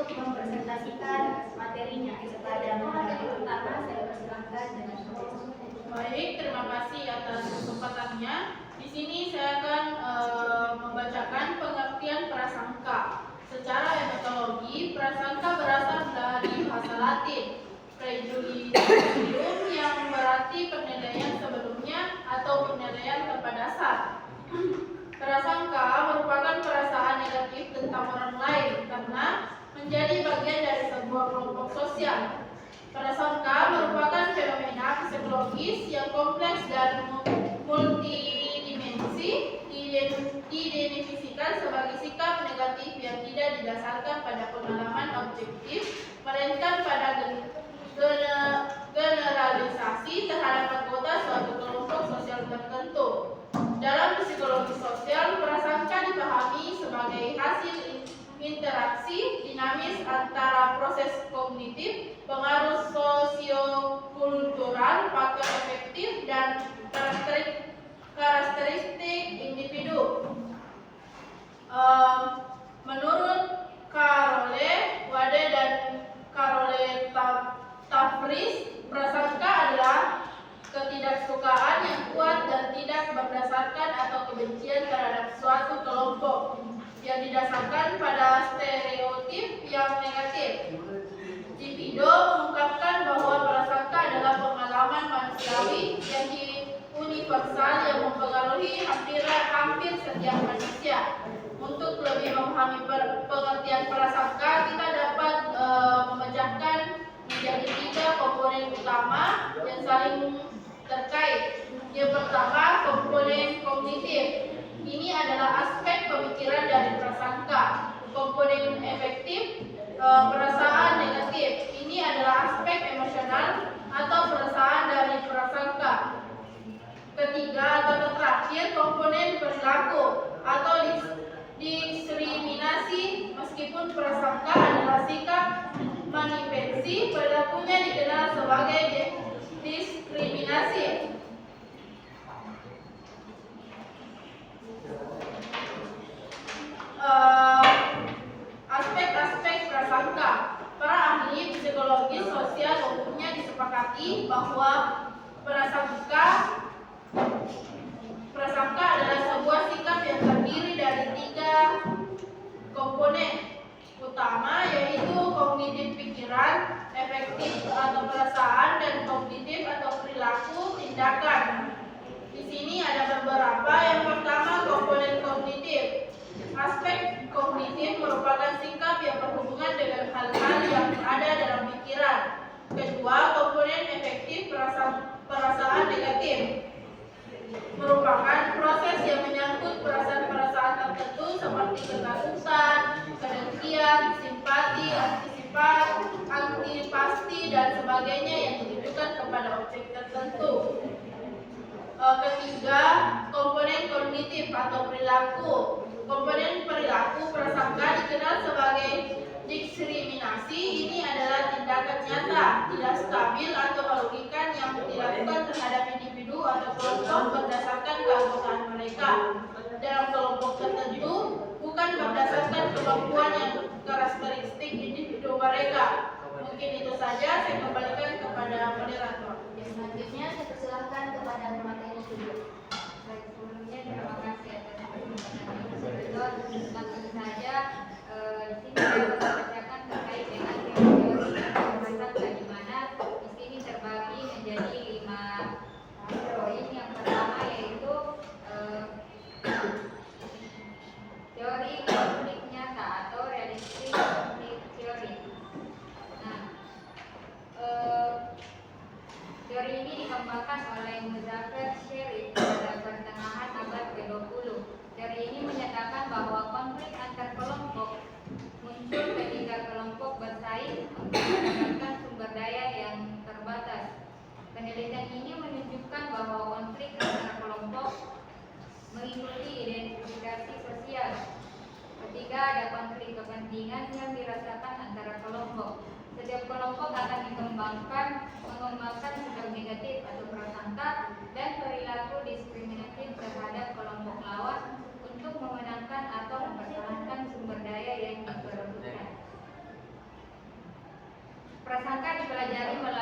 untuk mempresentasikan materinya kepada materi utama. Saya persilahkan dengan Baik, terima kasih atas kesempatannya. Di sini saya akan membacakan pengertian prasangka. Secara etimologi, prasangka berasal dari bahasa Latin praejudiциum yang berarti penilaian sebelumnya atau penilaian tanpa dasar. Prasangka merupakan perasaan negatif tentang orang lain karena menjadi bagian dari sebuah kelompok sosial. Prasangka merupakan fenomena psikologis yang kompleks dan multidimensi, didefinisikan sebagai sikap negatif yang tidak didasarkan pada pengalaman objektif, melainkan pada generalisasi terhadap anggota suatu kelompok sosial tertentu. Dalam psikologi sosial, prasangka dipahami sebagai hasil interaksi dinamis antara proses kognitif, pengaruh sosiokultural, faktor efektif, dan karakteristik individu. Menurut Carole Wade dan Carole Tavris, prasangka adalah ketidaksukaan yang kuat dan tidak berdasarkan atau kebencian terhadap suatu kelompok yang didasarkan pada stereotip yang negatif. Divido mengungkapkan bahwa prasangka adalah pengalaman manusiawi yang universal yang mempengaruhi hampir setiap manusia. Untuk lebih memahami pengertian prasangka, kita dapat memecahkan menjadi 3 komponen utama yang saling terkait. Yang pertama, komponen kognitif. Ini adalah aspek pemikiran dari prasangka. Komponen efektif, perasaan negatif. Ini adalah aspek emosional atau perasaan dari prasangka. Ketiga atau terakhir, komponen perilaku atau diskriminasi. Meskipun prasangka adalah sikap manifestasi, perilakunya dikenal sebagai diskriminasi. Aspek-aspek prasangka. Para ahli psikologi sosial umumnya disepakati bahwa prasangka adalah sebuah sikap yang terdiri dari 3 komponen utama, yaitu kognitif pikiran, efektif atau perasaan, dan kognitif atau perilaku tindakan. Di sini ada beberapa. Yang pertama, komponen kognitif. Aspek kognitif merupakan sikap yang berhubungan dengan hal-hal yang ada dalam pikiran. Kedua, komponen efektif perasaan negatif merupakan proses yang menyangkut perasaan-perasaan tertentu seperti ketakutan, kedengkian, simpati, antipati, dan sebagainya yang ditujukan kepada objek tertentu. Ketiga, komponen kognitif atau perilaku. Komponen perilaku prasangka dikenal sebagai diskriminasi. Ini adalah tindakan nyata, tidak stabil atau merugikan yang dilakukan terhadap individu atau kelompok berdasarkan keanggotaan mereka dalam kelompok tertentu, bukan berdasarkan kemampuan yang karakteristik individu mereka. Mungkin itu saja. Saya kembalikan kepada moderator. Selanjutnya saya persilahkan kepada pemateri studio. Baik, sebelumnya terima kasih atas kesempatan. Langsung saja di sini saya membacakan terkait dengan teori prasangka, di mana di sini terbagi menjadi 5 poin. Yang pertama yaitu teori konflik nyata atau realistic conflict theory. Nah, teori ini dikembangkan oleh Muzaffar Sherif pada pertengahan abad ke-20. Teori ini menyatakan bahwa konflik antar kelompok muncul ketika kelompok bersaing untuk mendapatkan sumber daya yang terbatas. Penelitian ini menunjukkan bahwa konflik antar kelompok mengikuti identifikasi sosial. Ketika ada konflik kepentingan yang dirasakan antara kelompok, setiap kelompok akan mengembangkan sikap negatif atau prasangka dan perilaku diskriminatif terhadap kelompok lawan untuk memenangkan atau mempertahankan sumber daya yang diperebutkan.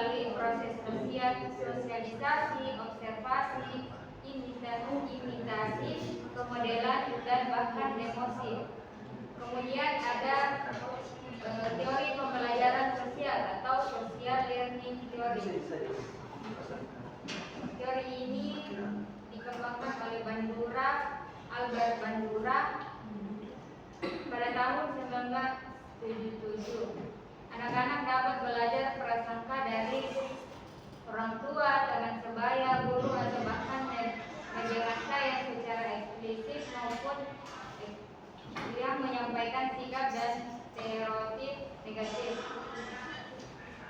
melalui proses sosialisasi, observasi, imitasi, pemodelan, dan bahkan emosi. Kemudian ada teori pembelajaran sosial atau social learning theory. Teori ini dikembangkan oleh Albert Bandura pada tahun 1977. Anak-anak dapat belajar prasangka dari orang tua, teman sebaya, guru, atau bahkan media massa yang secara eksplisit maupun yang menyampaikan sikap dan stereotip negatif.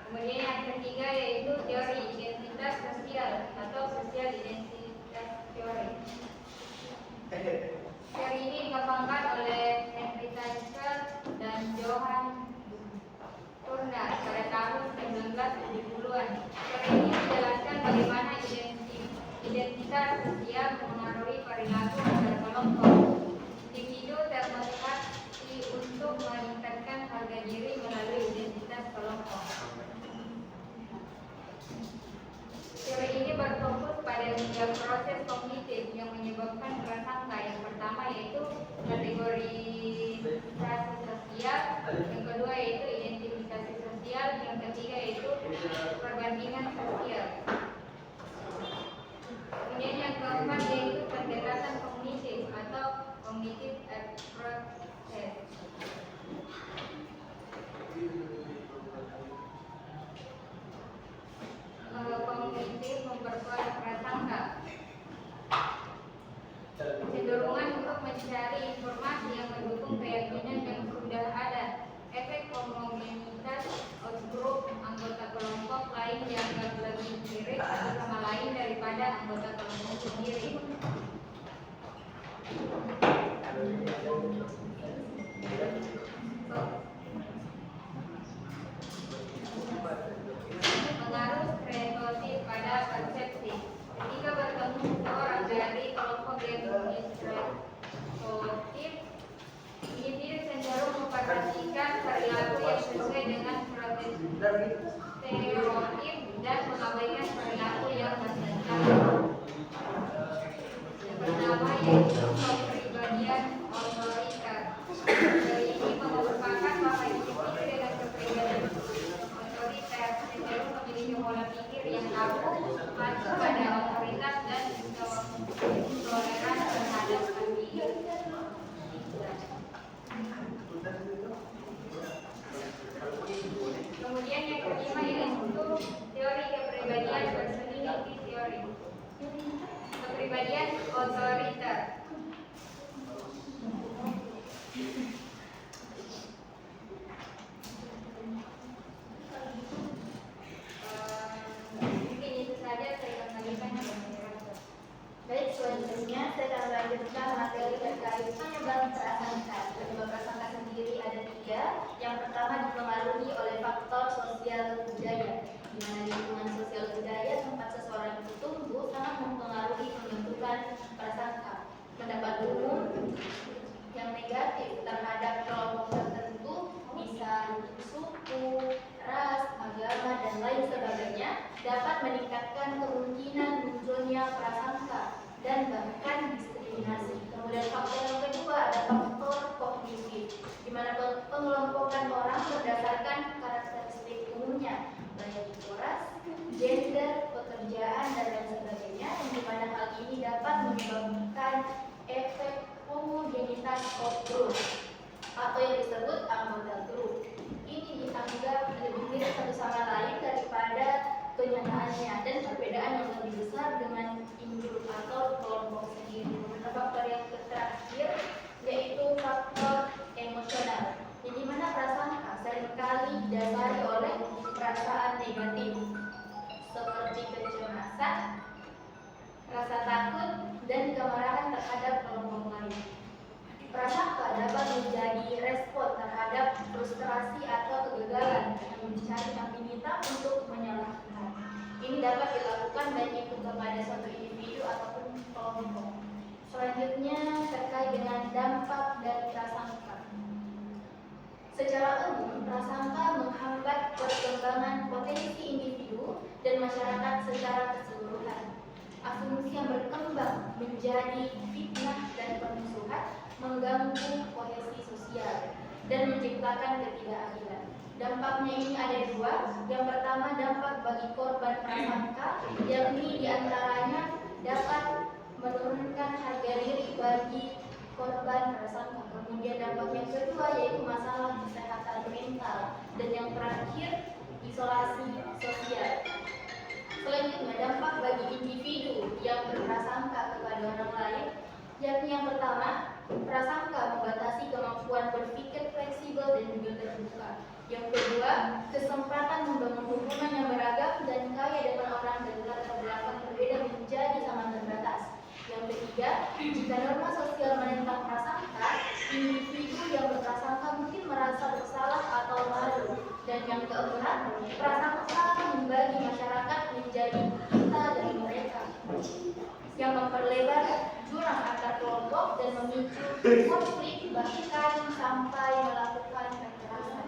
Kemudian yang ketiga yaitu teori identitas sosial atau social identitas teori. Teori ini dikembangkan oleh Henry Tasker dan Johan Turner pada tahun 1970-an. Teori ini menjelaskan bagaimana identitas sosial mempengaruhi perilaku antar kelompok. Individu termotivasi untuk meningkatkan harga diri melalui identitas kelompok. Teori ini berfokus pada 3 proses kognitif yang menyebabkan prasangka. Yang pertama yaitu kategorisasi sosial, yang kedua yaitu identifikasi sosial, yang ketiga yaitu perbandingan sosial. Kemudian yang keempat yaitu pendekatan kognitif atau cognitive approach. Kognitif memperkuat prasangka. Kecenderungan untuk mencari informasi yang mendukung keyakinan yang sudah ada. Efek homogenitas outgroup, anggota kelompok lain dianggap lebih mirip satu sama lain daripada anggota kelompok sendiri. Pengaruh stereotip pada persepsi. Ketika bertemu seseorang dari kelompok yang punya stereotip, individu cenderung memperhatikan perilaku yang sesuai dengan stereotip dan mengabaikan perilaku yang berbeda. Yang pertama yaitu kepribadian otoriter. Teori ini mengemukakan bahwa individu dengan kepribadian otoriter cenderung memiliki pola pikir yang kaku, patuh pada otoritas dan intoleran terhadap ambiguitas. Kemudian yang kelima yaitu teori kepribadian personality theory. Kepribadian otoriter. Mungkin itu saja saya kembalikan kepada Dr. Baik, selanjutnya saya akan melanjutkan materi terkait penyebab prasangka. Penyebab prasangka sendiri ada 3. Yang pertama dipengaruhi oleh faktor sosial budaya, di mana lingkungan sosial budaya tempat seseorang itu tumbuh sangat mempengaruhi pembentukan prasangka. Pendapat umum yang negatif terhadap kelompok tertentu, misal suku, ras, agama, dan lain sebagainya, dapat meningkatkan kemungkinan munculnya prasangka dan bahkan diskriminasi. Kemudian faktor yang kedua ada faktor kognitif, di mana pengelompokan orang berdasarkan karakteristik umumnya, baik itu ras, gender, pekerjaan, dan lain sebagainya, yang di mana hal ini dapat menyebabkan efek homogenitas of group atau yang disebut anggota grup. Ini dianggap lebih mirip satu sama lain daripada kenyataannya, dan perbedaan yang lebih besar dengan induk atau kelompok sendiri. Faktor yang terakhir yaitu faktor emosional, yang dimana prasangka seringkali didasari oleh perasaan negatif seperti kecemasan, rasa takut, dan kemarahan terhadap kelompok lain. Prasangka dapat menjadi respon terhadap frustrasi atau kegagalan yang mencari aktivitas untuk menyalahkan. Ini dapat dilakukan baik itu kepada suatu individu ataupun kelompok. Selanjutnya terkait dengan dampak dari prasangka. Secara umum, prasangka menghambat perkembangan potensi individu dan masyarakat secara keseluruhan. Asumsi yang berkembang menjadi fitnah dan permusuhan mengganggu kohesi sosial dan menciptakan ketidakadilan. Dampaknya ini ada dua. Yang pertama, dampak bagi korban prasangka, yakni diantaranya dapat menurunkan harga diri bagi korban prasangka. Kemudian dampak yang kedua yaitu masalah kesehatan mental, dan yang terakhir isolasi sosial. Selanjutnya, dampak bagi individu yang berprasangka kepada orang lain, yakni yang pertama, prasangka membatasi kemampuan berpikir fleksibel dan juga terbuka. Yang kedua, kesempatan membangun hubungan yang beragam dan kaya dengan orang dari latar belakang berbeda menjadi sangat terbatas. Yang ketiga, jika norma sosial menentang prasangka, individu yang berprasangka mungkin merasa bersalah atau malu. Dan yang keempat, prasangka membagi masyarakat menjadi kita dan mereka, yang memperlebar jurang antar kelompok dan memicu konflik bahkan sampai melakukan kekerasan.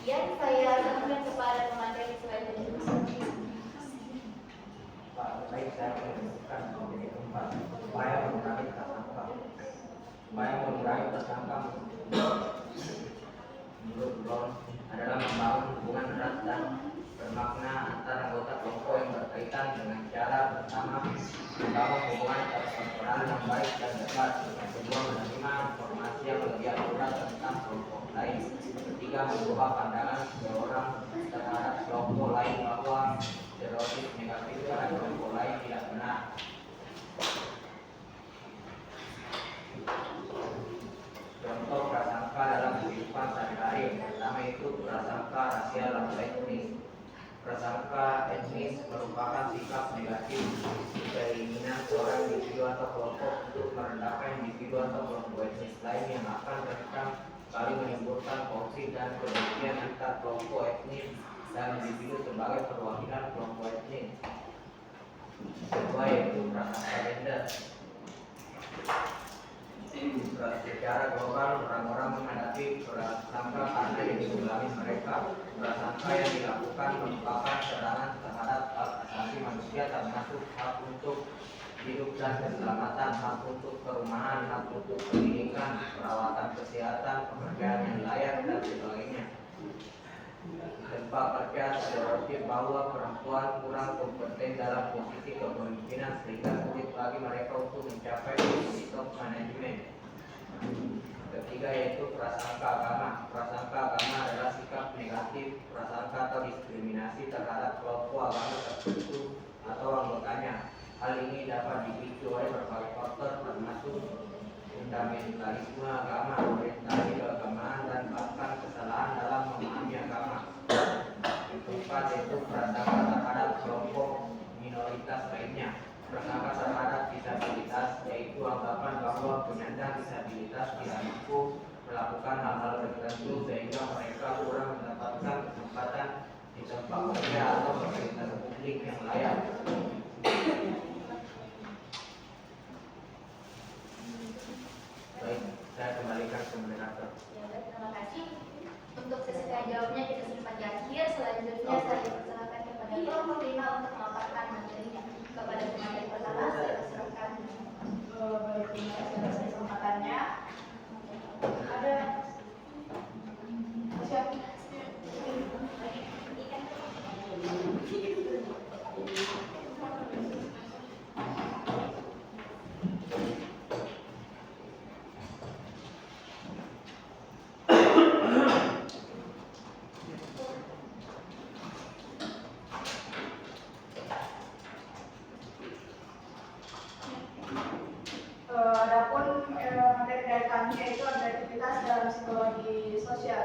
Yang saya sampaikan kepada pemateri selanjutnya. Baik, saya menyebutkan menjadi keempat upaya mengurangi prasangka. Upaya mengurangi prasangka menurut Brown adalah membangun hubungan erat dan bermakna antar anggota kelompok yang berkaitan dengan cara pertama membangun hubungan interpersonal yang baik dan dekat. Yang kedua, menerima informasi yang lebih akurat tentang kelompok lain. Ketiga, mengubah pandangan seseorang terhadap kelompok lain bahwa stereotip negatif pada kelompok lain tidak benar. Contoh prasangka dalam kehidupan sehari-hari. Yang pertama itu prasangka rasial atau etnis. Prasangka etnis merupakan sikap negatif keinginan seorang individu atau kelompok untuk merendahkan individu atau kelompok etnis lain yang akan berkali kali menimbulkan konflik dan kebencian antar kelompok etnis dan individu sebagai perwakilan kelompok etnis. Kedua yaitu prasangka gender. Secara global, orang-orang menghadapi prasangka karena yang dialami mereka. Prasangka yang dilakukan merupakan serangan terhadap hak asasi manusia, termasuk hak untuk hidup dan keselamatan, hak untuk perumahan, hak untuk pendidikan, perawatan kesehatan, pekerjaan yang layak, dan sebagainya. Tanpa percaya stereotip bahwa perempuan kurang kompeten dalam posisi kepemimpinan sehingga sulit bagi mereka untuk mencapai posisi top manajemen. Ketiga yaitu prasangka agama. Prasangka agama adalah sikap negatif, prasangka atau diskriminasi terhadap kelompok agama tertentu atau anggotanya. Hal ini dapat dipicu oleh berbagai faktor termasuk fundamentalisme agama, orientasi keagamaan, dan bahkan kesalahan dalam memahami agama. Yang keempat yaitu prasangka terhadap kelompok minoritas lainnya. Prasangka terhadap disabilitas yaitu anggapan bahwa penyandang disabilitas tidak mampu melakukan hal-hal tertentu sehingga mereka kurang mendapatkan kesempatan di tempat kerja atau fasilitas publik yang layak. Baik, saya kembalikan ke moderator. Ya, baik, terima kasih. Untuk sesi tanya jawabnya kita simpan di akhir. Selanjutnya saya persilakan kepada kelompok 5 untuk memaparkan materinya. Kepada pemateri pertama saya persilakan. Baik, terima kasih atas kesempatannya. Ada siapa? Adapun materi dari kami yaitu ada aktivitas dalam psikologi sosial.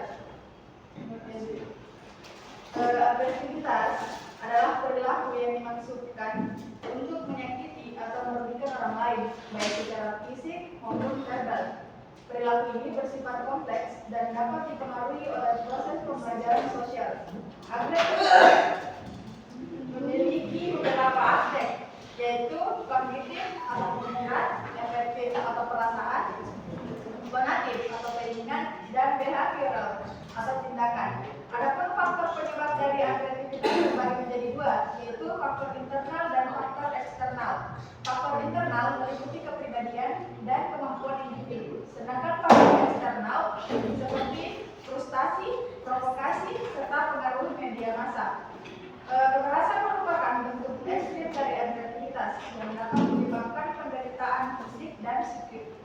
Aktivitas adalah perilaku yang dimaksudkan untuk menyakiti atau merugikan orang lain, baik secara fisik maupun verbal. Perilaku ini bersifat kompleks dan dapat dipengaruhi oleh proses pembelajaran sosial. Agresif memiliki beberapa aspek, yaitu kognitif atau pemikiran, efektif atau perasaan, konatif atau keinginan, dan behavioral atau tindakan. internal dan faktor eksternal. Faktor internal meliputi kepribadian dan kemampuan individu, sedangkan faktor eksternal seperti frustasi, provokasi, serta pengaruh media massa. Kekerasan merupakan bentuk ekstrim dari agresivitas yang dapat menyebabkan penderitaan fisik dan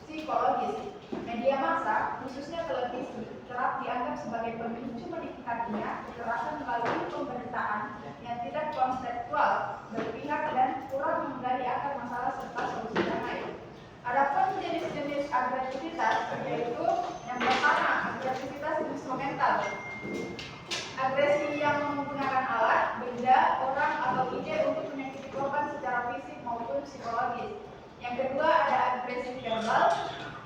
psikologis. Media massa, khususnya televisi, kerap dianggap sebagai pemicu meningkatnya kekerasan melalui pemberitaan yang tidak konseptual, berpihak, dan kurang menggali akar masalah serta solusi damai. Adapun jenis-jenis agresivitas yaitu yang pertama, agresivitas instrumental. Agresi yang menggunakan alat, benda, orang, atau ide untuk menyakiti korban secara fisik maupun psikologis. Yang kedua ada agresi verbal,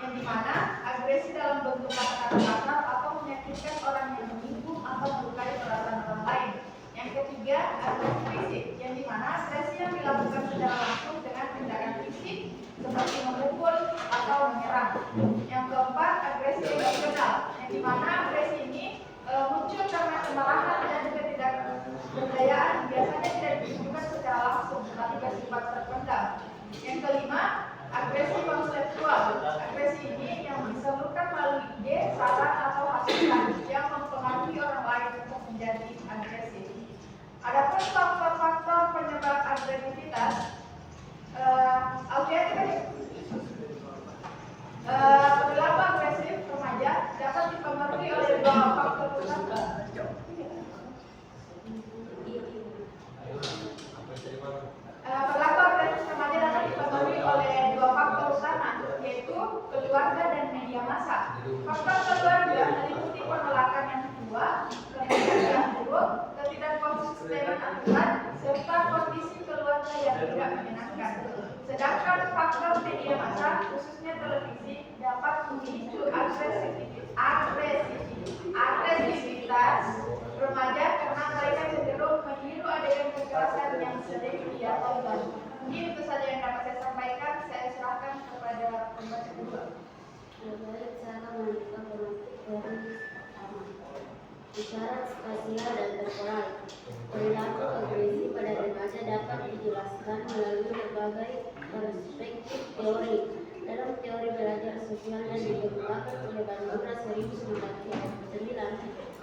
yang dimana agresi dalam bentuk kata-kata kasar atau menyakitkan orang yang menyinggung atau melukai perasaan orang lain. Yang ketiga agresi fisik, yang dimana agresi yang dilakukan secara langsung dengan tindakan fisik seperti memukul atau menyerang. Yang keempat agresi emosional, yang dimana agresi ini muncul karena kemarahan dan ketidakberdayaan, biasanya tidak ditunjukkan secara langsung tetapi bersifat terpendam. Yang kelima, agresi konseptual. Agresi ini yang disalurkan melalui ide, saran, atau hasutan yang mempengaruhi orang lain untuk menjadi agresif. Adapun faktor-faktor penyebab agresivitas, perilaku agresif remaja dapat dipengaruhi oleh dua faktor utama. Perilaku agresif remaja dapat dipengaruhi oleh dua faktor utama, yaitu keluarga dan media massa. Faktor keluarga meliputi penolakan yang kuat, pendidikan yang buruk, ketidakkonsistenan aturan, serta kondisi keluarga yang tidak menyenangkan. Sedangkan faktor media massa, khususnya televisi, dapat memicu agresivitas remaja karena mereka cenderung meniru adegan kekerasan yang sering ia tonton. Mungkin itu saja yang dapat saya sampaikan. Saya serahkan kepada pembaca kedua. Baik, saya akan melanjutkan pemantik dari pertama. Isyarat spasial dan temporal. Perilaku agresi pada remaja dapat dijelaskan melalui berbagai perspektif teori. Dalam teori belajar sosial yang dikemukakan oleh Bandura 1999,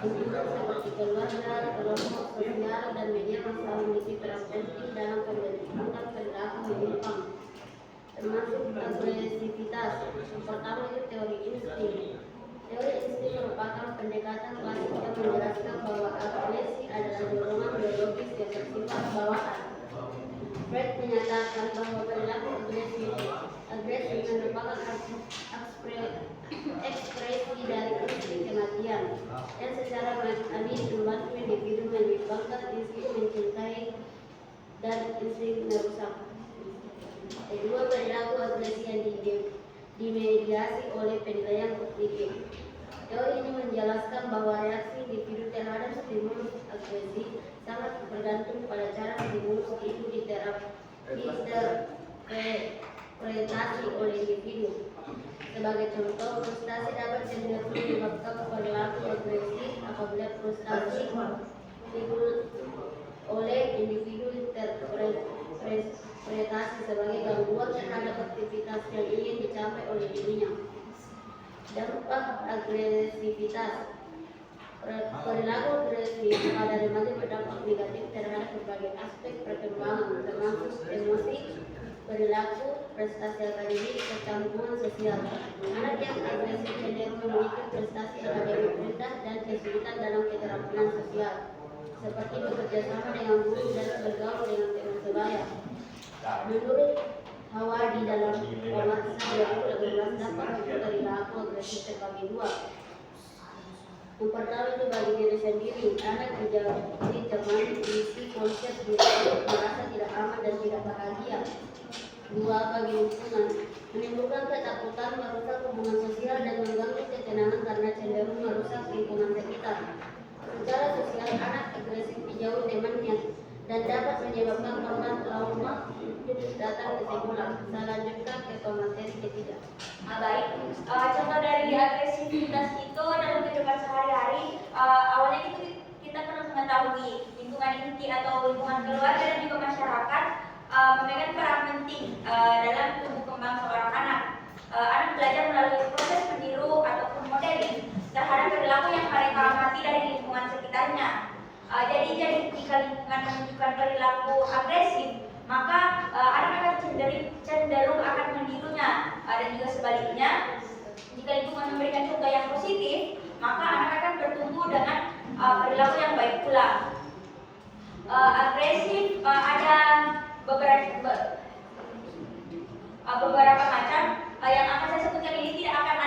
lingkungan seperti keluarga, kelompok sosial, dan media massa memiliki peran penting dalam pembentukan perilaku menyimpang, termasuk agresivitas. Yang pertama itu teori insting. Teori insting merupakan pendekatan klasik yang menjelaskan bahwa agresi adalah dorongan biologis yang bersifat bawaan. Freud menyatakan bahwa perilaku agresi merupakan ekspresi dari insting kematian, dan secara alami membantu individu menyeimbangkan insting mencintai dan insting merusak. Kedua, perilaku agresi yang dimediasi oleh penilaian kognitif. Teori ini menjelaskan bahwa reaksi individu terhadap stimulus agresi sangat bergantung pada cara stimulus itu diinterpretasi oleh individu. Sebagai contoh, frustasi dapat cenderung menyebabkan perilaku agresif apabila frustasi oleh individu interpretasi sebagai gangguan terhadap aktivitas yang ingin dicapai oleh dirinya. Dampak agresivitas. Perilaku agresif pada remaja berdampak negatif terhadap berbagai aspek perkembangan, termasuk emosi, perilaku, prestasi akademik, serta hubungan sosial. Anak yang agresif cenderung memiliki prestasi akademik rendah dan kesulitan dalam keterampilan sosial, seperti bekerja sama dengan guru dan bergaul dengan teman sebaya. Menurut Hawadi dalam pemeriksaan 2018 dapat perilaku agresif terbagi dua. Yang pertama itu bagi diri sendiri, anak ditemani berisi konsep diri merasa tidak aman dan tidak bahagia. Dua, bagi lingkungan, menimbulkan ketakutan, merusak hubungan sosial dan mengganggu ketenangan karena cenderung merusak lingkungan sekitar. Secara sosial, anak agresif dijauh temannya dan dapat menyebabkan korban trauma hidup datang ke sekolah. Saya lanjutkan ke pemateri ketiga. Baik, contoh dari agresivitas itu dalam kehidupan sehari-hari, awalnya kita pernah mengetahui lingkungan inti atau lingkungan keluarga dan juga masyarakat memegang peran penting dalam tumbuh kembang seorang anak. Anak belajar melalui proses meniru ataupun modeling terhadap perilaku yang mereka amati dari lingkungan sekitarnya. Jadi jika lingkungan menunjukkan perilaku agresif, maka anak akan cenderung akan menirunya, dan juga sebaliknya. Jika lingkungan memberikan contoh yang positif, maka anak akan bertumbuh dengan perilaku yang baik pula. Agresif ada beberapa macam yang akan saya sebutkan ini tidak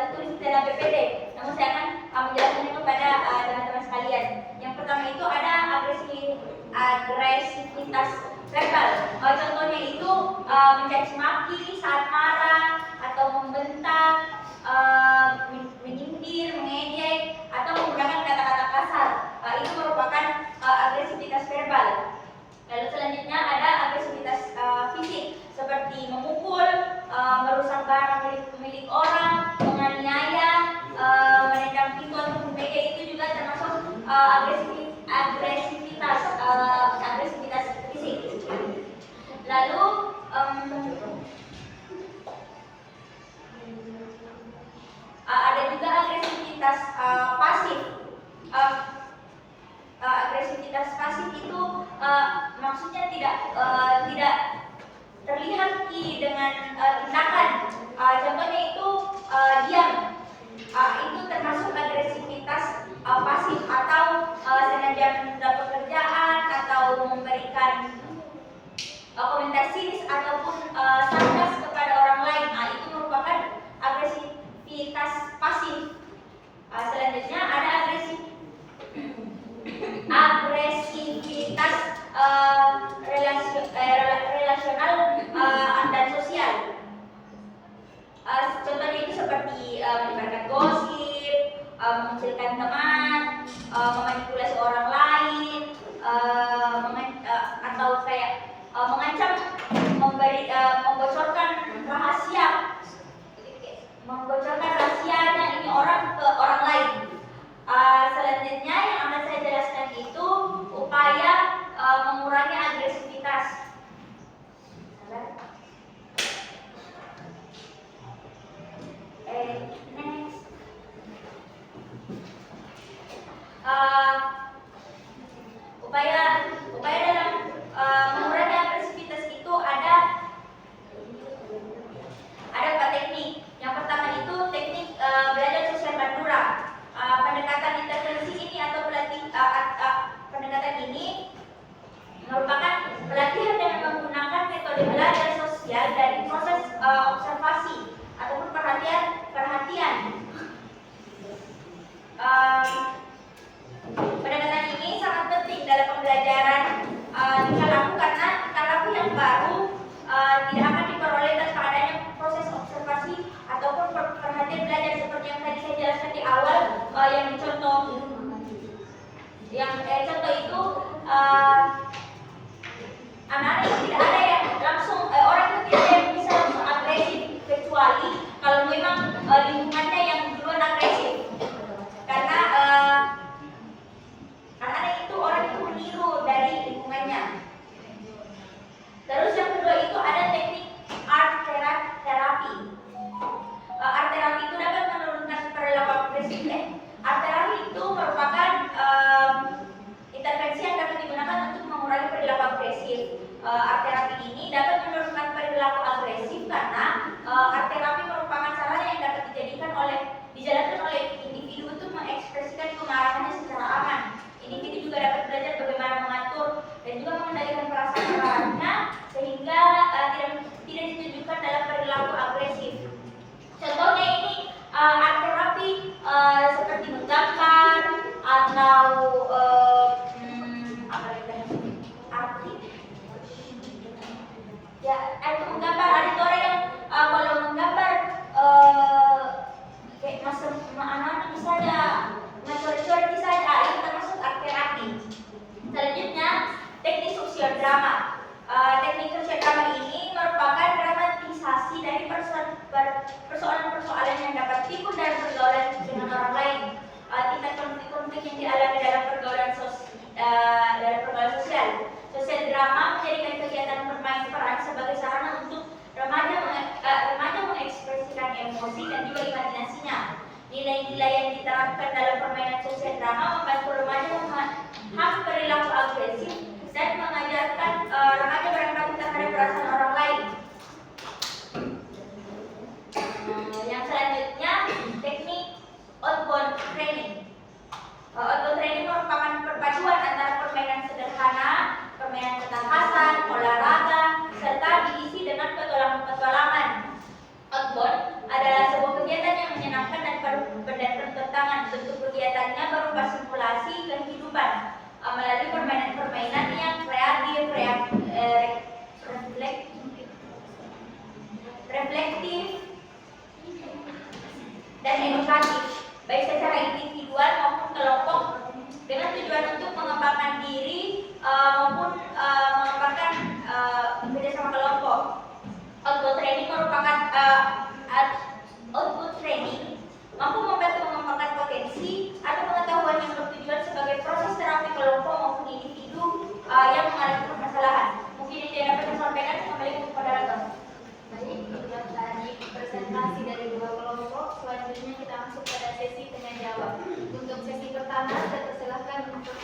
tertulis dalam PPD, namun saya akan menjelaskannya kepada teman-teman sekalian. Yang pertama itu ada agresivitas verbal. Contohnya itu mencaci maki saat marah atau membentak, menyindir, mengejek, atau menggunakan kata-kata kasar. Itu merupakan agresivitas verbal. Lalu selanjutnya ada agresivitas fisik seperti memukul, merusak barang milik orang, menganiaya, menendang pintu atau meja, itu juga termasuk agresivitas fisik. Lalu ada juga agresivitas pasif. Agresivitas pasif itu maksudnya tidak terlihat dengan tindakan. Contohnya itu diam. Itu termasuk agresivitas pasif, atau sengaja menunda pekerjaan atau memberikan komentar sinis ataupun sarkas kepada orang lain. Itu merupakan agresivitas pasif. Selanjutnya ada agresivitas relasional dan sosial. Contohnya itu seperti menyebarkan gosip, mengecilkan teman, memanipulasi orang lain, atau kayak mengancam membocorkan rahasianya ini orang ke orang lain. Selanjutnya yang akan saya jelaskan itu upaya mengurangi agresivitas. Next. Upaya dalam mengurangi agresivitas itu ada 4 teknik. Yang pertama itu teknik belajar sosial Bandura. Pendekatan intervensi ini atau pendekatan ini merupakan pelatihan dengan menggunakan metode belajar sosial dari proses observasi ataupun perhatian. Pendekatan ini sangat penting dalam pembelajaran tingkah laku, karena tingkah laku yang baru tidak akan diperoleh tanpa adanya proses observasi ataupun perhatian belajar seperti yang tadi saya jelaskan di awal. Contoh itu anak-anak itu tidak ada yang langsung orang itu tidak ada yang bisa langsung agresif, kecuali kalau memang lingkungannya yang duluan agresif. Karena anak-anak itu orang itu meniru dari lingkungannya. Terus yang kedua itu ada teknik art terapi. Art terapi itu dapat menurunkan perilaku agresif. Art terapi itu merupakan intervensi yang dapat digunakan untuk mengurangi perilaku agresif. Art terapi ini dapat menurunkan perilaku agresif karena art terapi merupakan sarana yang dapat dijalankan oleh individu untuk mengekspresikan kemarahannya secara aman. Individu juga dapat belajar bagaimana mengatur dan juga mengendalikan perasaan marahnya sehingga tidak ditunjukkan dalam perilaku agresif. Contohnya ini art terapi seperti menggambar atau menggambar. Ada tuh orang yang kalau menggambar kayak masuk anak-anak bisa ada ngecor-cor bisa ada, itu termasuk art terapi. Selanjutnya teknik sosial drama. Teknik sosial drama ini merupakan dramatisasi dari persoalan-persoalan yang dapat timbul dari pergaulan dengan orang lain. Tingkat konflik yang dialami dalam Nilai-nilai yang diterapkan dalam permainan sosial drama membantu remaja memahami perilaku agresif dan mengajarkan remaja berempati terhadap perasaan orang lain. Yang selanjutnya, teknik outbound training. Outbound training merupakan perpaduan antara permainan sederhana, permainan ketangkasan, olahraga, serta diisi dengan petualangan. Outbound adalah sebuah kegiatan yang menyenangkan dan bertentangan. Bentuk kegiatannya berupa simulasi kehidupan melalui permainan-permainan yang kreatif, reflektif, dan edukatif, baik secara individual maupun kelompok, dengan tujuan untuk mengembangkan diri maupun mengembangkan kerjasama kelompok. Outbound training merupakan outbound training mampu membantu mengembangkan potensi atau pengetahuan yang bertujuan sebagai proses terapi kelompok maupun individu yang mengalami permasalahan. Mungkin itu yang dapat saya sampaikan. Kembali kepada Raka. Baik, itulah tadi presentasi dari dua kelompok. Selanjutnya kita masuk pada sesi tanya jawab. Untuk sesi pertama, saya persilahkan untuk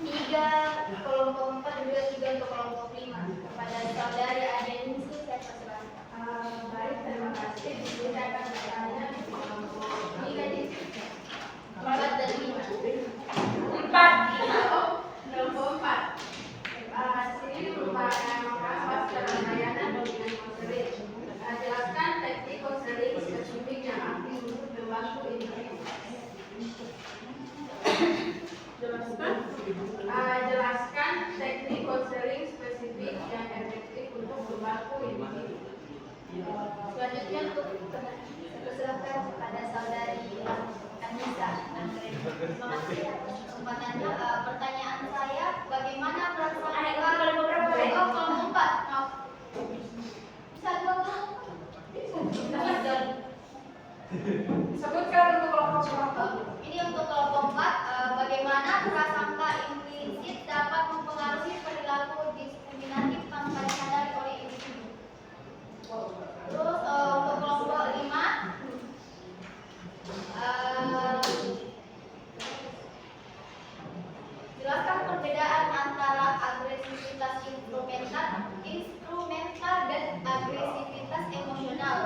3 kelompok 4 dan juga 3 untuk kelompok 5. Kepada saudari Adenisi, saya persilahkan. Baik, terima kasih. Saya akan bertanya di kelompok 3 di 4 dan 5. 4. kelompok 4. Sini merupakan masalah layanan dengan konseling. Jelaskan teknik konseling spesifik yang aktif untuk berlaku individu. Jelaskan teknik konseling spesifik yang efektif untuk berlaku individu. Selanjutnya untuk saya persilahkan kepada saudari Anissa. Terima kasih atas kesempatannya. Pertanyaan saya, bagaimana perasaan kelompok 4? Maaf. Bisa 2 kelompok? Bisa. Sebutkan untuk kelompok. Ini untuk kelompok 4, bagaimana prasangka implisit dapat mempengaruhi perilaku diskriminatif tanpa disadari oleh individu. Terus untuk kelompok 5, jelaskan perbedaan antara agresivitas instrumental dan agresivitas emosional.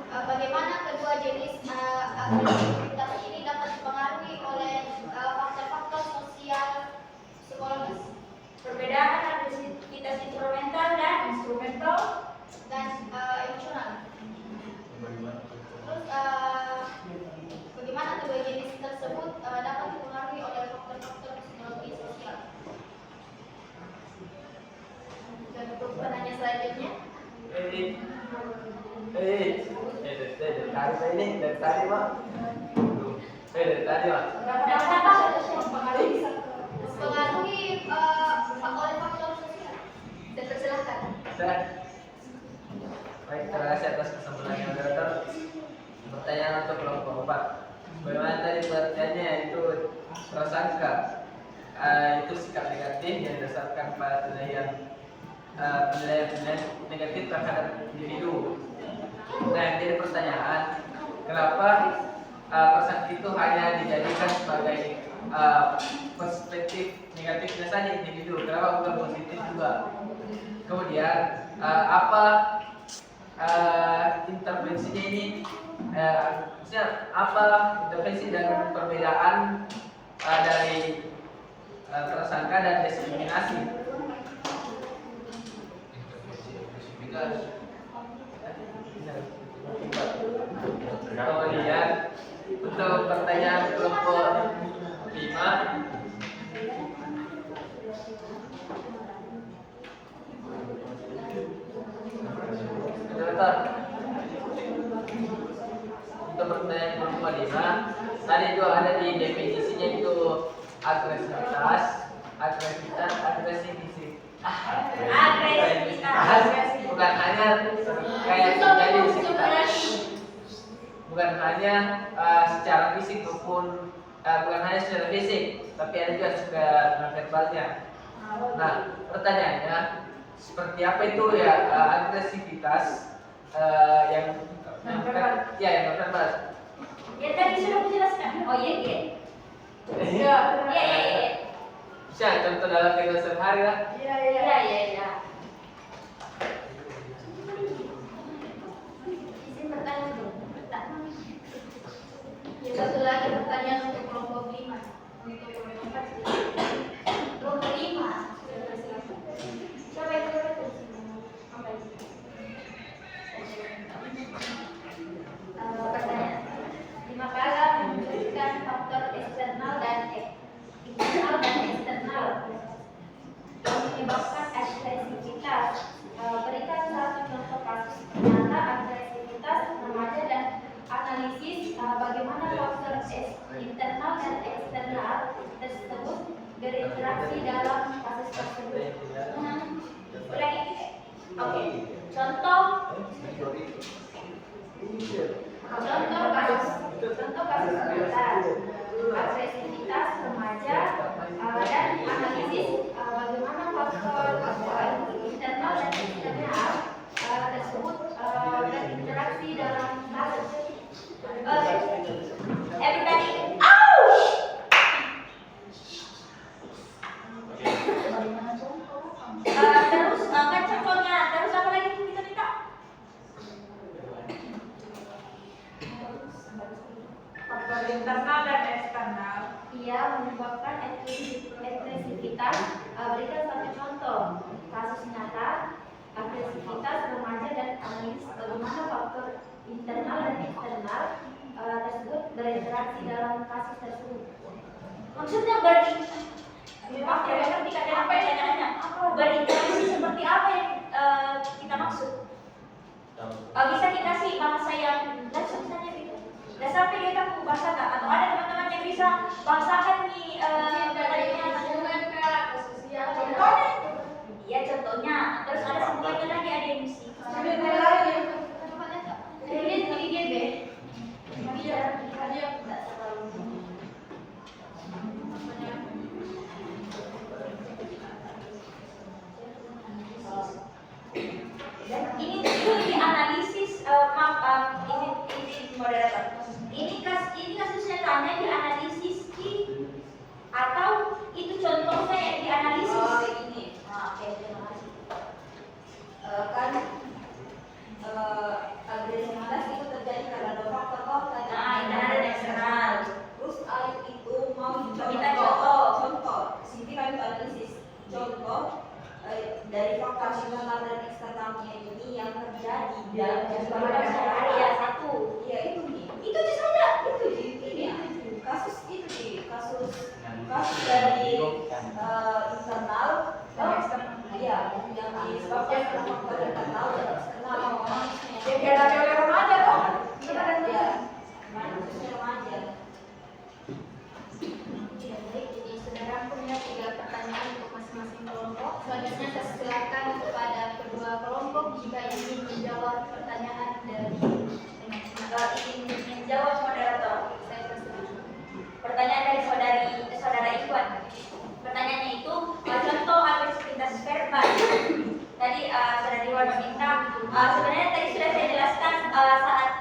Bagaimana kedua jenis agresivitas ini dapat dipengaruhi oleh faktor-faktor sosial psikologis. Perbedaan agresivitas instrumental dan emosional. Terus bagaimana kedua jenis tersebut dapat dipengaruhi oleh faktor-faktor psikologi sosial. Dan untuk penanya selanjutnya, dari tadi Mak. Pengaruhi oleh faktor sosial. saya persilahkan. Baik, terima kasih atas kesempatannya moderator. Pertanyaan untuk kelompok 4. Bagaimana tadi pengertiannya itu prasangka itu sikap negatif yang didasarkan pada penilaian negatif terhadap individu. Nah, jadi pertanyaan, kenapa prasangka itu hanya dijadikan sebagai perspektif negatifnya saja individu? Kenapa bukan positif juga? Kemudian apa intervensinya ini? Maksudnya apa intervensi dan perbedaan dari prasangka dan diskriminasi? Kemudian untuk pertanyaan kelompok 5, untuk pertanyaan kelompok 5, tadi juga ada di definisinya itu agresivitas, bukan hanya kayak terjadi di sekitar, bukan hanya secara fisik maupun bukan hanya secara fisik, tapi ada juga secara verbalnya. Nah, pertanyaannya seperti apa itu ya agresivitas yang verbal? Ya tadi sudah kujelaskan. Oh iya. Ya. Iya. Bisa contoh dalam kehidupan sehari lah. Iya. Izin bertanya dulu. Satu lagi pertanyaan untuk kelompok 5. Untuk kelompok 4 kelompok 5. Siapa yang itu? Pertanyaan. Di makalah menunjukkan faktor internal dan eksternal yang menyebabkan agresivitas. Berikan satu contoh kasus nyata agresivitas remaja dan analisis bagaimana faktor internal dan eksternal tersebut berinteraksi dalam kasus tersebut. Ulangi. Oke. Contoh kasus nyata agresivitas remaja dan analisis bagaimana faktor internal dan eksternal tersebut berinteraksi dalam kasus. Everybody, ouch! Terus kan contohnya, terus apa lagi kita minta? Faktor internal dan eksternal. Ia menyebabkan agresivitas. Berikan satu contoh kasus nyata agresivitas remaja dan analisis bagaimana faktor internal dan eksternal tersebut berinteraksi dalam kasus tersebut. Maksudnya berinteraksi apa pertanyaannya? Berinteraksi seperti apa yang kita maksud? Bisa dikasih bahasa yang langsung saja gitu. Dan sampai dia tahu bahasa tak? Atau ada teman-teman yang bisa bahasakan nih contohnya? Iya contohnya. Terus ada sambungannya lagi ada yang misi. Dan ini dianalisis ini moderator. Ini kasusnya tanya dianalisis atau itu contohnya yang dianalisis? Ini. Oke, terima kasih. Kan agresivitas itu terjadi karena dua faktor internal dan eksternal. Terus itu mau Kita contoh. Sini kami analisis contoh dari faktor internal dan eksternalnya ini yang terjadi dalam kehidupan sehari-hari ya satu. Iya itu nih. Itu saja. Itu ini kasus dari internal dan eksternal. Iya, yang disebabkan karena faktor internal dan eksternal. Yang dihadapi oleh remaja toh. Iya. Khususnya remaja. Jadi saudara punya 3 pertanyaan untuk masing-masing kelompok. Selanjutnya saya silakan kepada kedua kelompok jika ingin menjawab pertanyaan dari ingin menjawab moderator. Saya persilakan. Pertanyaan dari saudara Ikhwan. Pertanyaannya itu contoh agresivitas verbal. Tadi saudara Ikhwan meminta. Sebenarnya tadi sudah saya jelaskan saat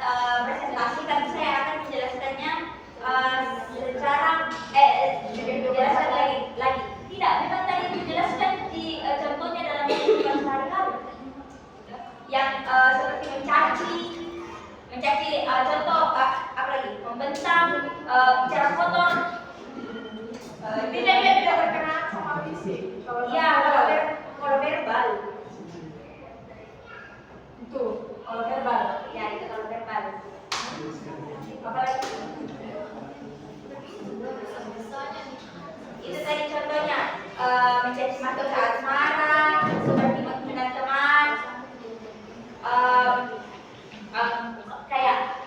presentasi, tapi saya akan menjelaskannya secara dijelaskan lagi. Tidak, memang tadi dijelaskan di contohnya dalam kehidupan sehari-hari. Yang seperti mencaci contoh apa lagi? Membentang, bicara kotor. Dia tidak berkenaan sama fisik. Iya, kalau verbal. Itu kalau verbal. Ya, itu kalau verbal. Apa lagi? Itu tadi contohnya mencaci maki saat marah, seperti menghina teman, kayak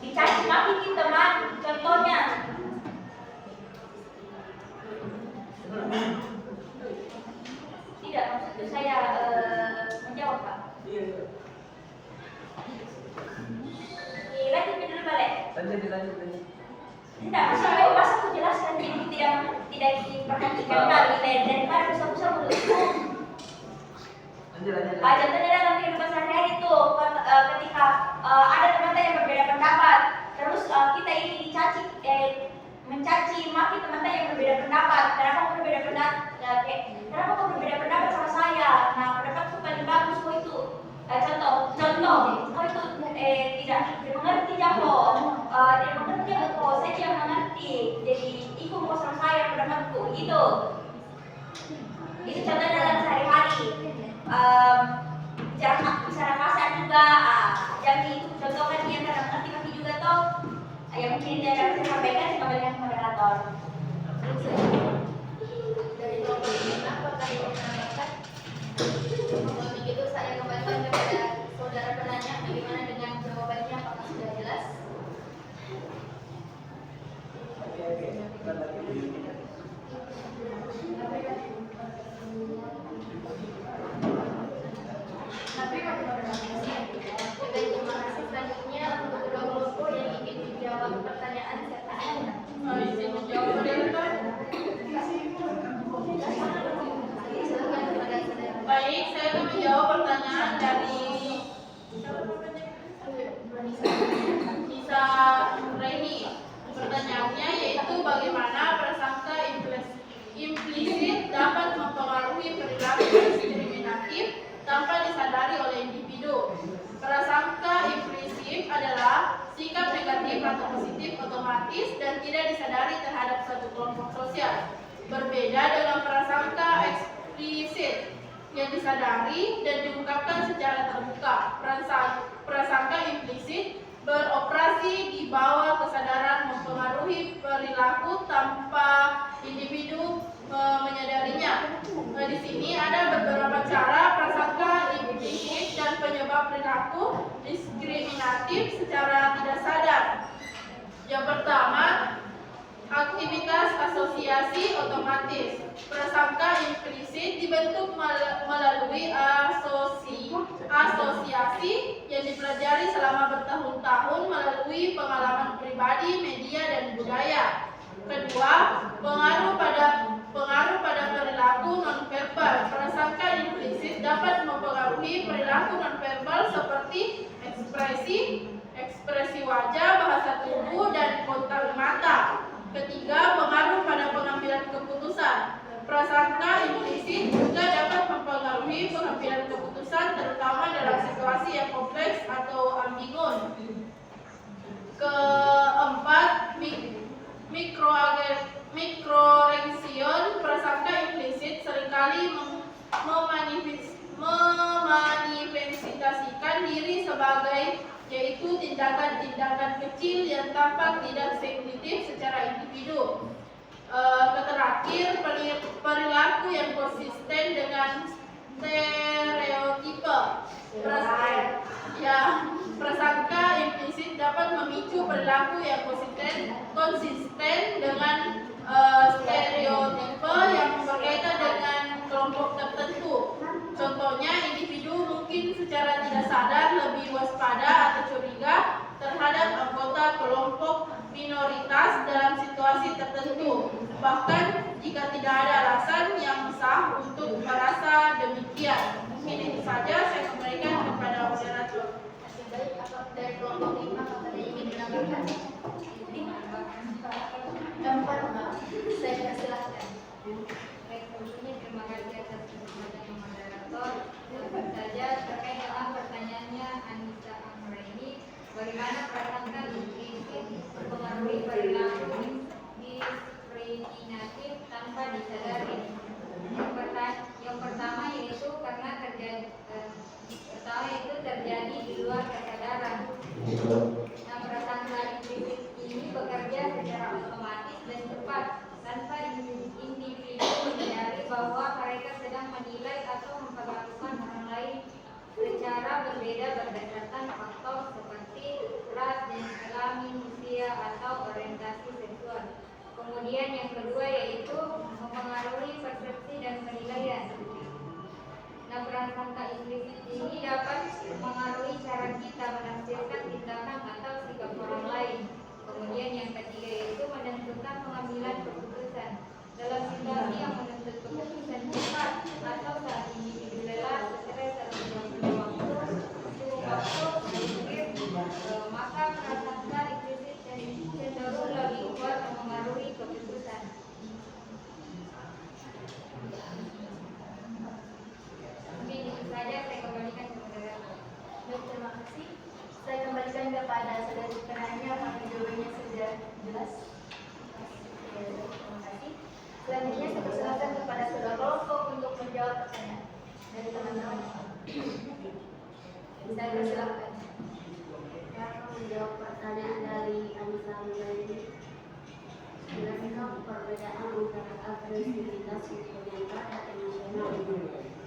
dicaci maki di teman, contohnya. Tidak, maksud saya menjawab Pak. Lanjut dulu balik. Lanjut. Tidak, masa aku jelaskan jadi tidak diperhatikan kali daripada susah-susah menurutku. Lanjut. Contohnya dalam kehidupan sehari-hari itu ketika ada teman-teman yang berbeda pendapat, Terus kita ini dicaci, mencaci maki teman-teman yang berbeda pendapat. Kenapa kau berbeda pendapat? Kenapa kau berbeda pendapat sama saya? Nah, pendapatku paling bagus kau itu. Contoh, kau itu tidak mengerti Jako, tidak mengerti Jako, saya tidak mengerti. Jadi ikut kau sama saya pendapatku, gitu. Itu contohnya dalam sehari-hari. Bicara kasar juga, yang itu contohkan dia kadang mengerti juga toh. Yang mungkin dia akan saya sampaikan sebagai moderator. Dari kelompok 5, pertanyaan menambahkan. Kalau begitu saya kembalikan kepada saudara penanya, bagaimana dengan jawabannya, apakah sudah jelas? Baik, terima kasih. Selanjutnya untuk kedua kelompok yang ingin menjawab pertanyaan silakan. Izin menjawab moderator. Silakan kepada saudara. Baik, saya akan menjawab pertanyaan dari Nisa Reni. Pertanyaannya yaitu bagaimana prasangka implisit dapat mempengaruhi perilaku diskriminatif tanpa disadari oleh individu. Prasangka implisit adalah sikap negatif atau positif otomatis dan tidak disadari terhadap satu kelompok sosial. Berbeda dengan prasangka eksplisit yang disadari dan diungkapkan secara terbuka. Prasangka implisit beroperasi di bawah kesadaran mempengaruhi perilaku tanpa individu menyadarinya. Di sini ada beberapa cara prasangka implisit dan penyebab perilaku diskriminatif secara tidak sadar. Yang pertama, aktivitas asosiasi otomatis. Prasangka implisit dibentuk melalui asosiasi yang dipelajari selama bertahun-tahun melalui pengalaman pribadi, media, dan budaya. Kedua, pengaruh pada perilaku nonverbal. Prasangka implisit dapat mempengaruhi perilaku nonverbal seperti ekspresi wajah, bahasa tubuh, dan kontak mata. Ketiga, pengaruh pada pengambilan keputusan. Prasangka implisit juga dapat mempengaruhi pengambilan keputusan terutama dalam situasi yang kompleks atau ambigun. Keempat, mikroregsion. Prasangka implisit seringkali memanifestasikan diri sebagai yaitu tindakan-tindakan kecil yang tampak tidak sensitif secara individu. Terakhir, perilaku yang konsisten dengan stereotipe. Prasangka implisit dapat memicu perilaku yang konsisten dengan stereotipe yang berkaitan dengan kelompok tertentu. Contohnya, individu mungkin secara tidak sadar lebih waspada atau curiga terhadap anggota kelompok minoritas dalam situasi tertentu, bahkan jika tidak ada alasan yang sah untuk merasa demikian. Mungkin itu saja, saya kembalikan kepada moderator. Baik, apakah dari kelompok 5 apakah ingin menambahkan? Saya silakan. Baik, tentunya terima kasih atas kesempatannya moderator. Langsung saja terkait dengan pertanyaannya Anissa Amreni, bagaimana prasangka implisit mempengaruhi perilaku diskriminatif tanpa disadari? Yang pertama yaitu karena terjadi di luar kesadaran. Nah, prasangka implisit ini bekerja secara otomatis dan cepat tanpa individu menyadari bahwa mereka sedang menilai atau memperlakukan orang lain secara berbeda berdasarkan faktor seperti ras, jenis kelamin, usia, atau orientasi seksual. Kemudian yang kedua yaitu mempengaruhi persepsi dan penilaian. Nah, prasangka implisit ini dapat mengaruhi cara kita menafsirkan tindakan atau sikap orang lain. Kemudian yang ketiga yaitu menentukan pengambilan keputusan. Dalam situasi yang menuntut keputusan cepat atau saat individu lelah, stres, atau dalam waktu, maka prasangka implisit Saya persilahkan. Saya akan menjawab pertanyaan dari Anissa Nurani. Jelaskan perbedaan antara agresivitas instrumental dan emosional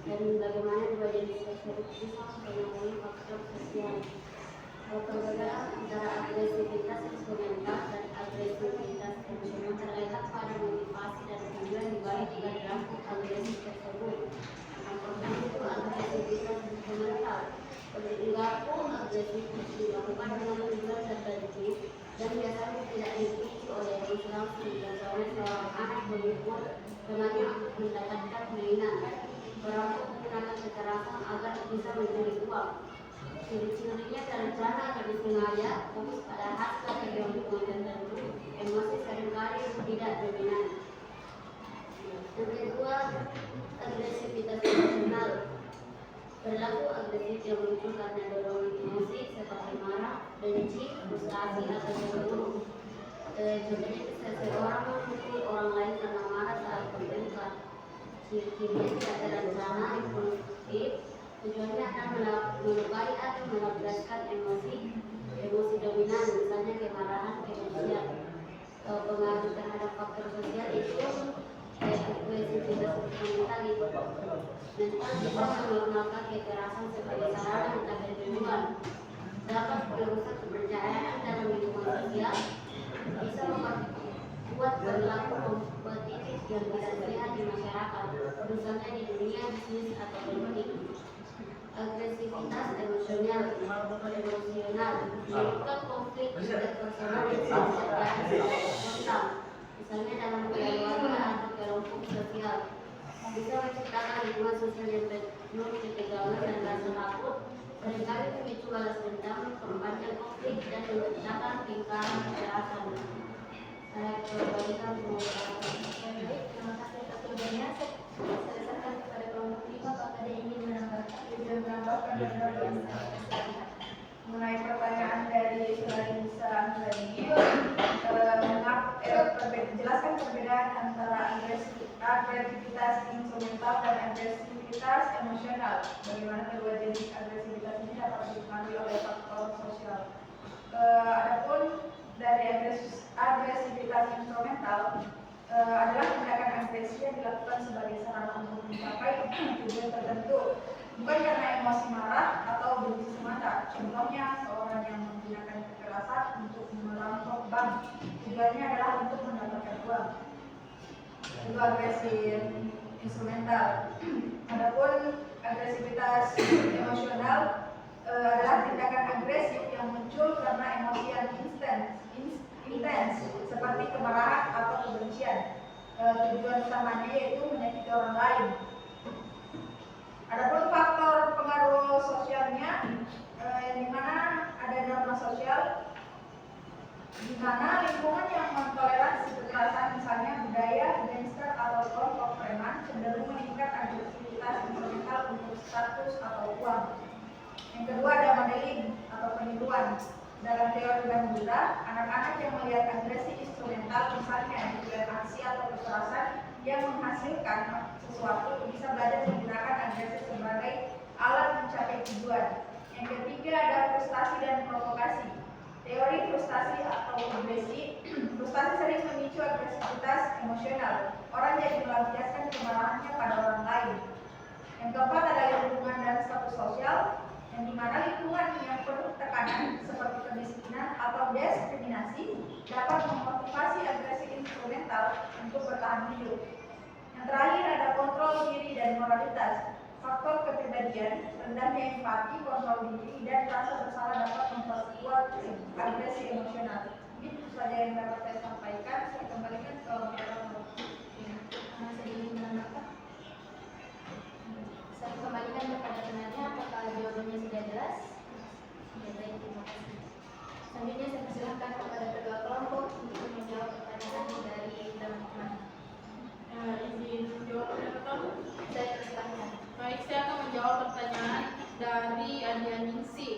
dan bagaimana dua jenis tersebut bisa mempengaruhi faktor sosial. Perbedaan antara agresivitas instrumental dan agresivitas emosional terletak pada motivasi dan tujuan dibalik perilaku agresif tersebut. Yang pertama itu agresivitas instrumental. Perilaku agresif dilakukan dengan tujuan tertentu dan biasanya tidak dipicu oleh emosi. Contohnya seorang anak berumur dengannya mendapatkan mainan. Pelaku menggunakan kekerasan agar bisa mencuri uang. Ciri-cirinya terencana atau disengaja, fokus pada hasrat kehidupan tertentu, emosi seringkali tidak dominan. Yang kedua, agresivitas emosional. Perilaku agresif yang muncul karena dorongan emosi seperti marah, benci, frustasi, atau cemburu. Contohnya seseorang memukul orang lain karena marah saat bertengkar. Ciri-cirinya tidak terencana, impulsif, tujuannya akan melukai atau melampiaskan emosi dominan, misalnya kemarahan, kebencian. Pengaruh terhadap faktor sosial itu agresivitas mental itu mental bisa menormalkan kekerasan sebagai sarana mencapai tujuan, dapat merusak kepercayaan dalam lingkungan sosial, bisa membuat perilaku kompetitif yang tidak sehat di masyarakat, misalnya di dunia bisnis atau politik. Agresivitas emosional, menyebabkan konflik interpersonal yang terjadi spontan, misalnya dalam keluarga atau kelompok sosial. Bisa menciptakan lingkungan sosial yang penuh ketegangan dan rasa takut, seringkali memicu balas dendam, memperpanjang konflik dan menciptakan lingkaran kekerasan. Saya kembalikan beberapa. Terima kasih atas jawabannya. Saya serahkan kepada kelompok 5. Apakah ada yang ingin menambahkan? Sudah menambahkan mengenai pertanyaan dari Saudara tadi, jelaskan perbedaan antara agresivitas instrumental dan agresivitas emosional. Bagaimana kedua jenis agresivitas ini dapat dipengaruhi oleh faktor sosial. Adapun dari agresivitas instrumental adalah tindakan agresi yang dilakukan sebagai sarana untuk mencapai tujuan tertentu, bukan karena emosi marah atau benci semata. Contohnya seorang yang menggunakan kekerasan untuk merampok bank, tujuannya adalah untuk mendapatkan uang. Itu agresi instrumental. Adapun agresivitas emosional adalah tindakan agresif yang muncul karena emosi yang intens seperti kemarahan atau kebencian. Tujuan utamanya yaitu menyakiti orang lain. Adapun faktor pengaruh sosialnya, yang dimana ada norma sosial, di mana lingkungan yang mentoleransi kekerasan, misalnya budaya, gangster atau kelompok preman, cenderung meningkat agresivitas instrumental untuk status atau uang. Yang kedua ada modeling atau peniruan. Dalam teori Bandura, anak-anak yang melihat agresi instrumental, misalnya dengan aksi atau kekerasan yang menghasilkan sesuatu, bisa belajar menggunakan agresi sebagai alat mencapai tujuan. Yang ketiga ada frustasi dan provokasi. Teori frustasi atau agresi, frustasi sering memicu agresivitas emosional. Orang jadi melampiaskan kemarahannya pada orang lain. Yang keempat ada lingkungan dan status sosial, yang dimana lingkungan yang penuh tekanan seperti kemiskinan atau diskriminasi dapat memotivasi agresi instrumental untuk bertahan hidup. Yang terakhir ada kontrol diri dan moralitas. Faktor kepribadian, rendahnya empati, kontrol diri, dan rasa bersalah dapat memperkuat agresi emosional. Ini saja yang dapat saya sampaikan. Saya kembalikan ke Masih ingin menambahkan? Saya kembalikan kepada penanya. Apakah jawabannya sudah jelas? Ya, baik, terima kasih. Selanjutnya saya persilahkan kepada kedua kelompok untuk menjawab pertanyaan dari teman-teman. Izin jawab yang pertama. Saya persilahkan. Baik, saya akan menjawab pertanyaan dari Adia Ningsi.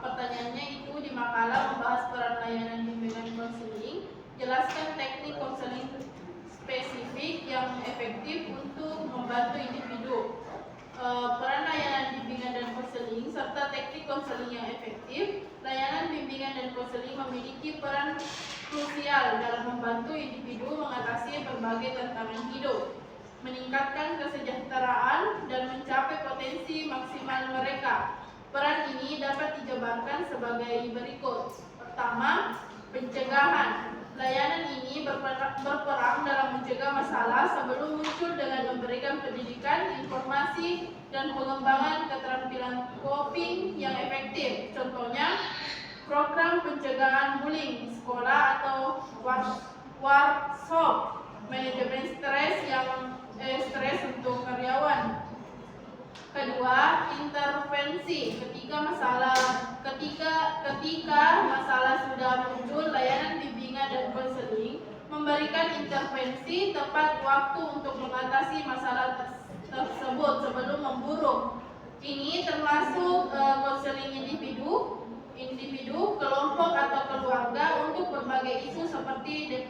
Pertanyaannya itu di makalah membahas peran layanan bimbingan konseling. Jelaskan teks hidup, meningkatkan kesejahteraan, dan mencapai potensi maksimal mereka. Peran ini dapat dijabarkan sebagai berikut. Pertama, pencegahan. Layanan ini berperang dalam mencegah masalah sebelum muncul dengan memberikan pendidikan, informasi, dan pengembangan keterampilan coping yang efektif. Contohnya, program pencegahan bullying di sekolah atau workshop manajemen stres untuk karyawan. Kedua, intervensi. Ketika masalah sudah muncul, layanan bimbingan dan konseling memberikan intervensi tepat waktu untuk mengatasi masalah tersebut sebelum memburuk. Ini termasuk konseling individu, kelompok atau keluarga untuk berbagai isu seperti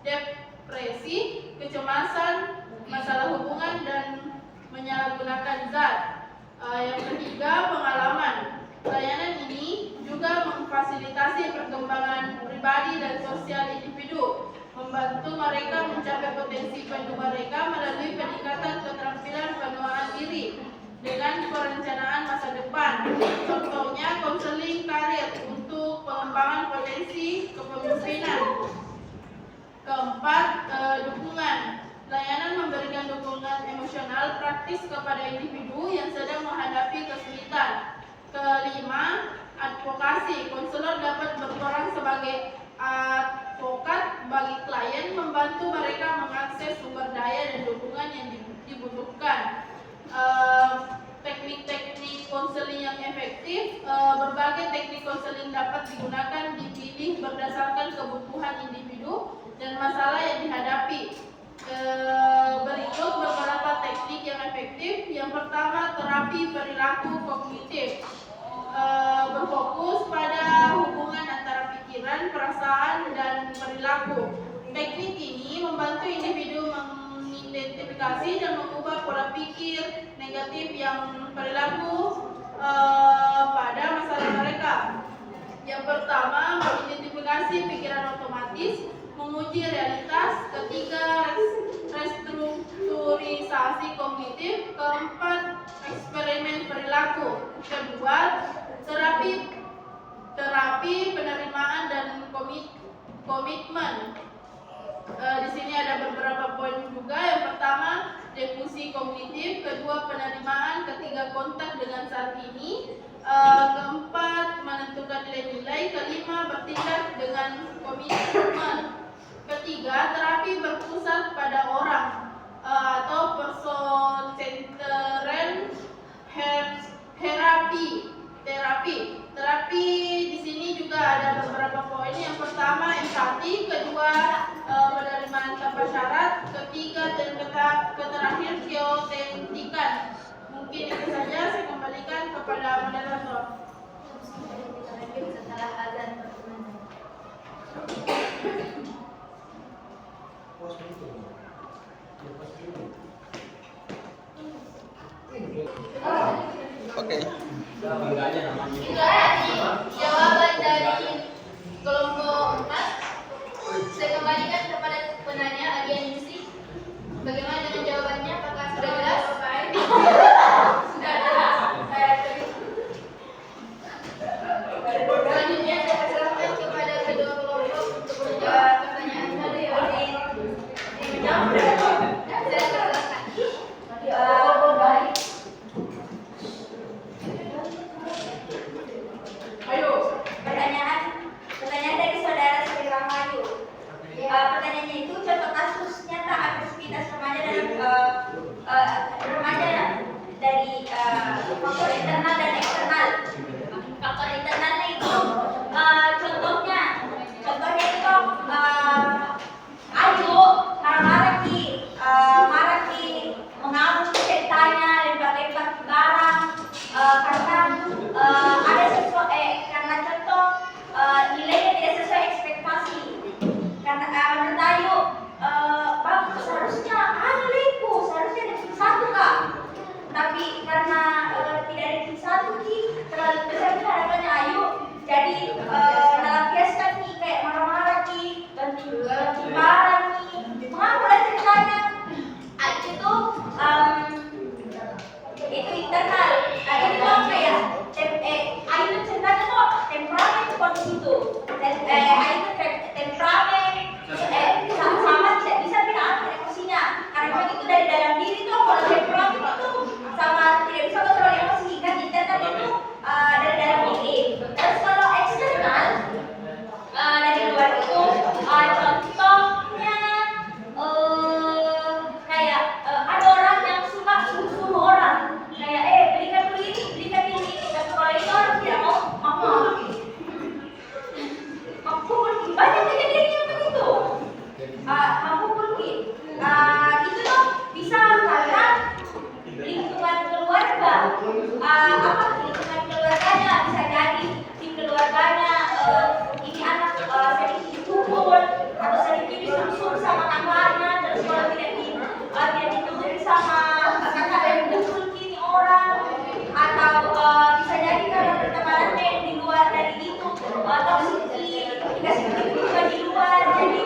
depresi, kecemasan, masalah hubungan, dan menyalahgunakan zat. Yang ketiga, pengalaman. Layanan ini juga memfasilitasi perkembangan pribadi dan sosial individu, membantu mereka mencapai potensi penuh mereka melalui peningkatan keterampilan penguasaan diri dengan perencanaan masa depan. Contohnya, konseling karir untuk pengembangan potensi kepemimpinan. Keempat, dukungan. Layanan memberikan dukungan emosional praktis kepada individu yang sedang menghadapi kesulitan. Kelima, advokasi. Konselor dapat berperan sebagai advokat bagi klien, membantu mereka mengakses sumber daya dan dukungan yang dibutuhkan. Teknik-teknik konseling yang efektif. Berbagai teknik konseling dapat digunakan, dipilih berdasarkan kebutuhan individu dan masalah yang dihadapi. Berikut beberapa teknik yang efektif. Yang pertama, terapi perilaku kognitif. Berfokus pada hubungan antara pikiran, perasaan, dan perilaku. Teknik ini membantu individu mengidentifikasi dan mengubah pola pikir negatif yang perilaku pada masalah mereka. Yang pertama, mengidentifikasi pikiran otomatis, menguji realitas. Ketiga, restrukturisasi kognitif. Keempat, eksperimen perilaku. Kedua, terapi penerimaan dan komitmen. Di sini ada beberapa poin juga. Yang pertama, defusi kognitif. Kedua, penerimaan. Ketiga, kontak dengan saat ini. Keempat, menentukan nilai-nilai. Kelima, bertindak dengan komitmen. Ketiga, terapi berpusat pada orang atau person-centered terapi di sini juga ada beberapa poin. Yang pertama, empati. Kedua, penerimaan tanpa syarat. Ketiga, dan terakhir, keautentikan. Mungkin itu saja. Saya kembalikan kepada moderator. Kita lanjut setelah azan pertemuan. Oke. Jawaban dari kelompok 4 saya kembalikan kepada penanya Adian Yusri. Bagaimana dengan jawabannya? Apakah sudah jelas? Sudah jelas. Selanjutnya saya persilahkan kepada kedua kelompok untuk menjawab mampu mungkin itu tuh bisa karena lingkungan keluarga, lingkungan keluarganya bisa jadi di keluarganya ini anak sering dipukul atau sering disungsung sama kakaknya, terus kalau tidak ditegur sama kakak yang dipukul kini orang, atau bisa jadi karena pertemanannya yang di luar dari itu toksik, dikasih begitu juga di luar, jadi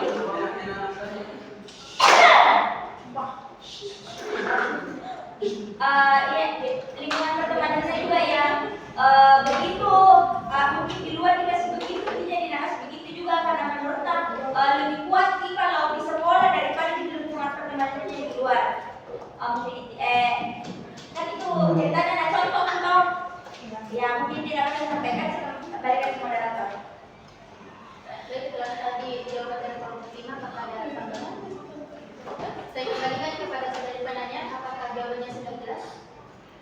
lingkungan pertemanannya juga yang begitu, mungkin di luar dikasih begitu jadi nakas begitu juga, karena menurut lebih kuat kalau di sekolah daripada di lingkungan pertemanannya di luar. Mungkin kan itu ceritanya, nah contoh atau ya mungkin tidak akan saya sampaikan, saya berikan ke moderator. Baik, setelah tadi jawaban dari Pak Fatima, apakah ada tambahan? Saya kembalikan kepada saudari penanya, apakah jawabannya sudah jelas?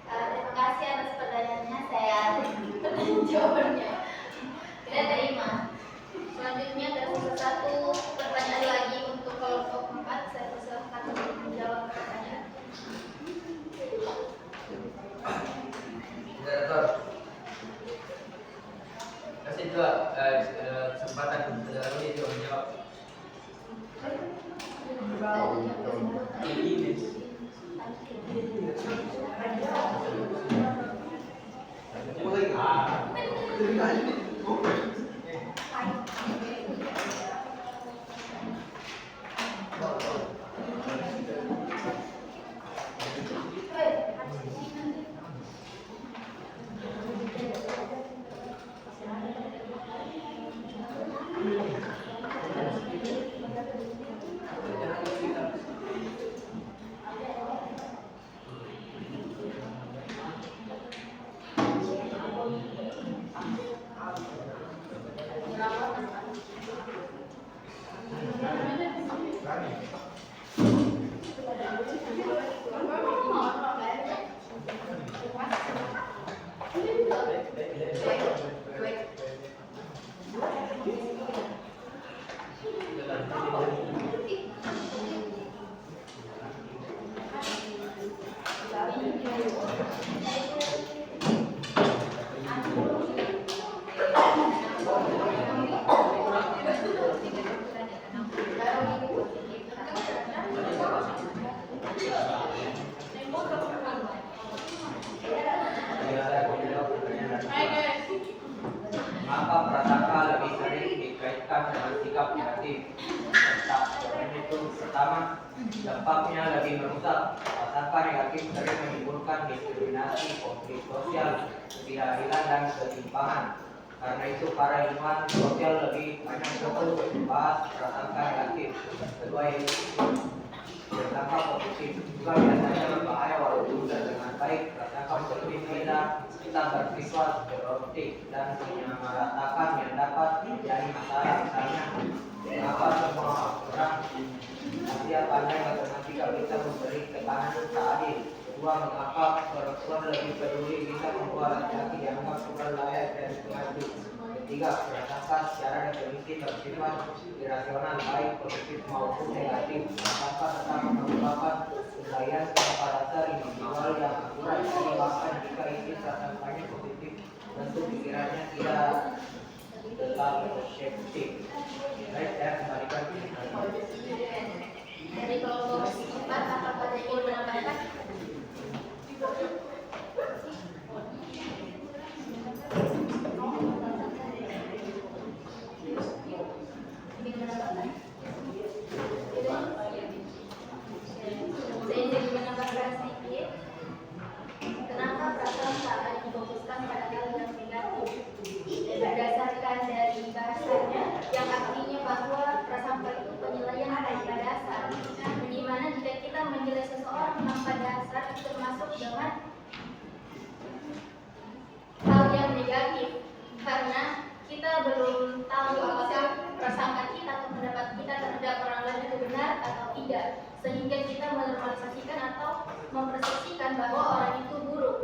Terima kasih atas pertanyaannya, saya jawabannya tidak terima. Selanjutnya tersisa satu pertanyaan lagi untuk kelompok 4. Saya persilahkan untuk menjawab pertanyaan. Moderator, kasih juga kesempatan saudara ini juga menjawab. Mengapa prasangka lebih sering dikaitkan dengan sikap negatif? Itu pertama, dampaknya lebih merusak. Prasangka negatif sering menimbulkan diskriminasi, konflik sosial, ketidakadilan dan ketimpangan. Karena itu para ilmuwan sosial lebih banyak fokus membahas prasangka negatif. Kedua, yaitu prasangka positif juga biasanya berbahaya walaupun sudah dengan baik. Prasangka positif kita bersifat produktif dan menyamaratakan yang dapat menjadi masalah. Misalnya, mengapa semua orang Asia pandai matematika bisa memberi tekanan tak adil? Kedua, mengapa perempuan lebih peduli bisa membuat laki-laki dianggap kurang layak dan maju? Ketiga, prasangka secara definisi bersifat irasional, baik positif maupun negatif. Prasangka tetap merupakan penilaian tanpa dasar individual yang akurat, jadi bahkan jika isi prasangkanya positif, tentu pikirannya tidak tetap objektif. Baik, saya kembalikan ke Dari kelompok 4, apakah ada yang ingin menambahkan? Ingin menambahkan? Saya ingin menambahkan sedikit. Kenapa prasangka hanya difokuskan pada hal yang negatif? Berdasarkan dari bahasanya yang artinya bahwa prasangka itu penilaian tanpa dasar, di mana jika kita menilai seseorang tanpa dasar itu termasuk dengan hal yang negatif, karena kita belum tahu apakah prasangka kita atau pendapat kita terhadap orang lain itu benar atau tidak, sehingga kita menormalisasikan atau mempersepsikan bahwa orang itu buruk.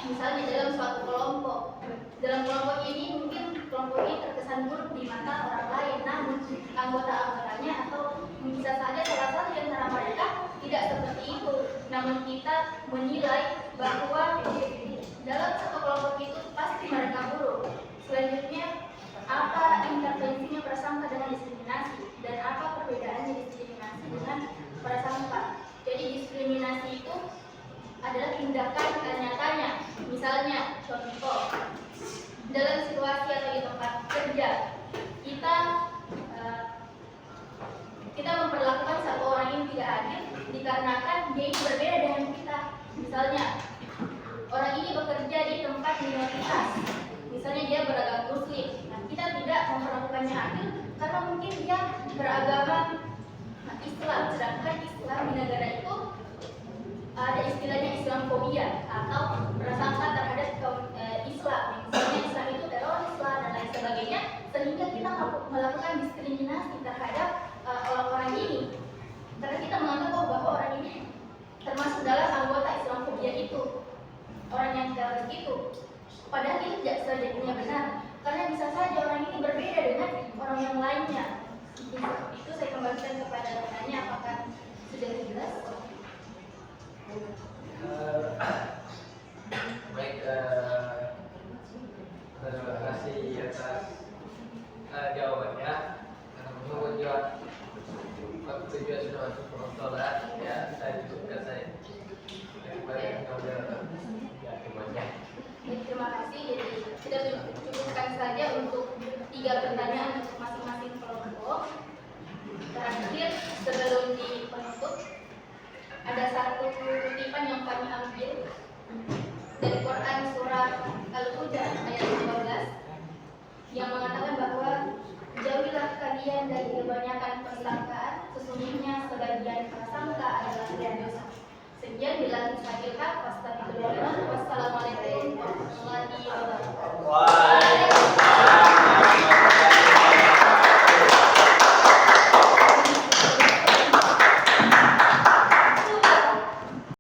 Misalnya dalam suatu kelompok, dalam kelompok ini mungkin kelompok ini terkesan terkesan buruk di mata orang lain, namun anggota-anggotanya atau bisa saja salah satu di antara mereka tidak seperti itu. Namun kita menilai bahwa dalam satu kelompok itu pasti mereka buruk. Selanjutnya, apa intervensinya prasangka dengan diskriminasi dan apa perbedaannya diskriminasi dengan prasangka? Jadi diskriminasi itu adalah tindakan nyatanya. Misalnya, contoh, dalam situasi atau di tempat kerja, kita memperlakukan satu orang ini tidak adil dikarenakan dia itu berbeda dengan kita. Misalnya, orang ini bekerja di tempat minoritas, misalnya dia beragama Muslim. Nah, kita tidak memperlakukannya adil karena mungkin dia beragama Islam, sedangkan Islam di negara itu ada istilahnya Islamfobia atau prasangka terhadap Islam. Misalnya Islam itu teroris lah dan lain sebagainya, sehingga kita melakukan diskriminasi terhadap orang-orang ini karena kita menganggap bahwa orang ini termasuk dalam anggota Islamfobia itu, orang yang teroris itu. Padahal itu tidak sepenuhnya benar, karena bisa saja orang ini berbeda dengan orang yang lainnya. Itu saya kembalikan kepada pertanyaan, apakah sudah jelas? Baik, terima kasih atas jawabannya. Menunggu waktu juga sudah masuk sholat, ya saya cukupkan saya. Terima kasih. Jadi kita cukupkan saja untuk 3 pertanyaan untuk masing-masing kelompok. Terakhir sebelum penutup, ada satu kutipan yang kami ambil dari Quran surah Al-Huda ayat 12 yang mengatakan bahwa jauhilah kalian dari kebanyakan persangkaan, sesungguhnya sebagian prasangka adalah dosa. Sekian, bila kita wassalamualaikum